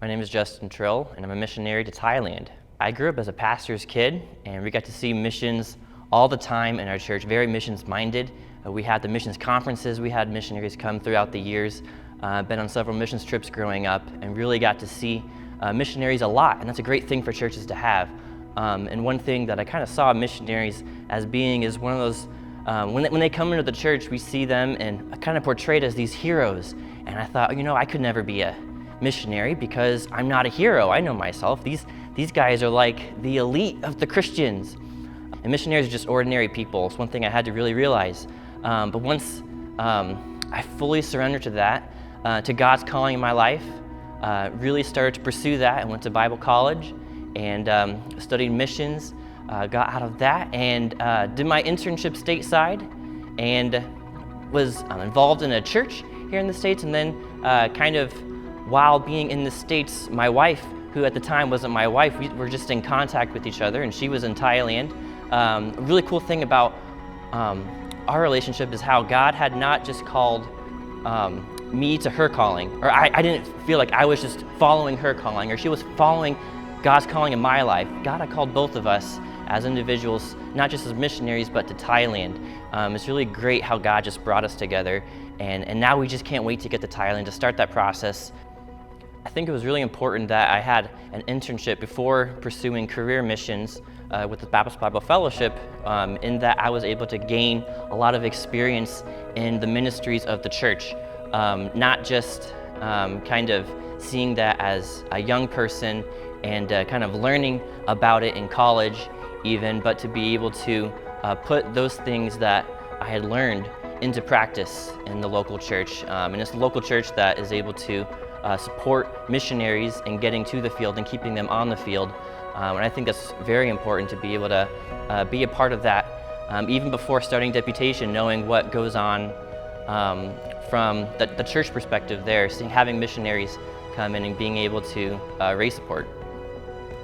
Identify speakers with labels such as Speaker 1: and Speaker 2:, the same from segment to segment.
Speaker 1: My name is Justin Trill, and I'm a missionary to Thailand. I grew up as a pastor's kid, and we got to see missions all the time in our church, very missions-minded. We had the missions conferences, we had missionaries come throughout the years. Been on several missions trips growing up, and really got to see missionaries a lot, and that's a great thing for churches to have. And one thing that I kind of saw missionaries as being is one of those, when they come into the church, we see them and kind of portrayed as these heroes. And I thought, I could never be a missionary because I'm not a hero. I know myself. These guys are like the elite of the Christians. And missionaries are just ordinary people. It's one thing I had to really realize. But once I fully surrendered to that, to God's calling in my life, really started to pursue that. I went to Bible college and studied missions, got out of that, and did my internship stateside, and was involved in a church here in the States. And then kind of while being in the States, my wife, who at the time wasn't my wife, we were just in contact with each other, and she was in Thailand. A really cool thing about our relationship is how God had not just called me to her calling, or I didn't feel like I was just following her calling, or she was following God's calling in my life. God had called both of us as individuals, not just as missionaries, but to Thailand. It's really great how God just brought us together, and now we just can't wait to get to Thailand to start that process. I think it was really important that I had an internship before pursuing career missions with the Baptist Bible Fellowship, in that I was able to gain a lot of experience in the ministries of the church, not just kind of seeing that as a young person and kind of learning about it in college even, but to be able to put those things that I had learned into practice in the local church. And it's the local church that is able to support missionaries in getting to the field and keeping them on the field. And I think that's very important to be able to be a part of that, even before starting deputation, knowing what goes on from the church perspective there, having missionaries come in and being able to raise support.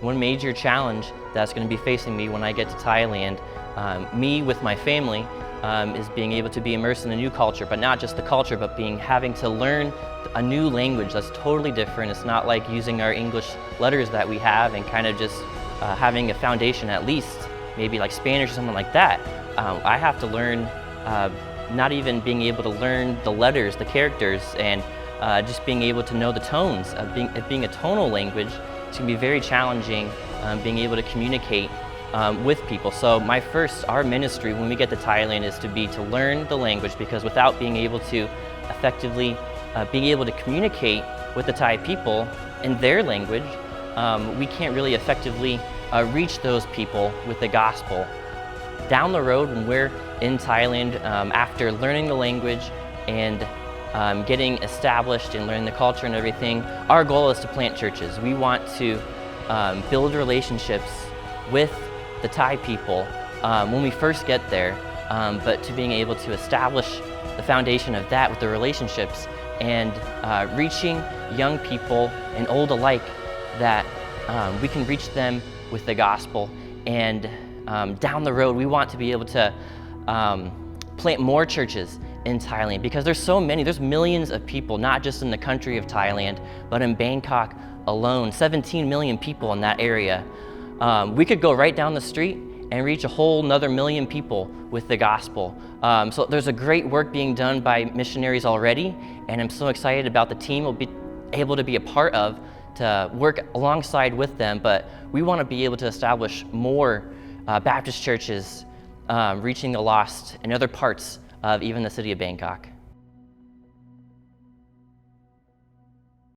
Speaker 1: One major challenge that's going to be facing me when I get to Thailand, me with my family, is being able to be immersed in a new culture, but not just the culture, but having to learn a new language that's totally different. It's not like using our English letters that we have and kind of just having a foundation, at least maybe like Spanish or something like that. I have to learn, not even being able to learn the letters, the characters, and just being able to know the tones. It being a tonal language, it's going to be very challenging being able to communicate with people. So our ministry when we get to Thailand is to learn the language, because without being able to effectively being able to communicate with the Thai people in their language, we can't really effectively reach those people with the gospel. Down the road, when we're in Thailand, after learning the language and getting established and learning the culture and everything, our goal is to plant churches. We want to build relationships with the Thai people when we first get there, but to being able to establish the foundation of that with the relationships and reaching young people and old alike, that we can reach them with the gospel. And down the road, we want to be able to plant more churches in Thailand, because there's millions of people, not just in the country of Thailand, but in Bangkok alone, 17 million people in that area. We could go right down the street and reach a whole another million people with the gospel. So there's a great work being done by missionaries already, and I'm so excited about the team we'll be able to be a part of, to work alongside with them. But we want to be able to establish more Baptist churches, reaching the lost in other parts of even the city of Bangkok.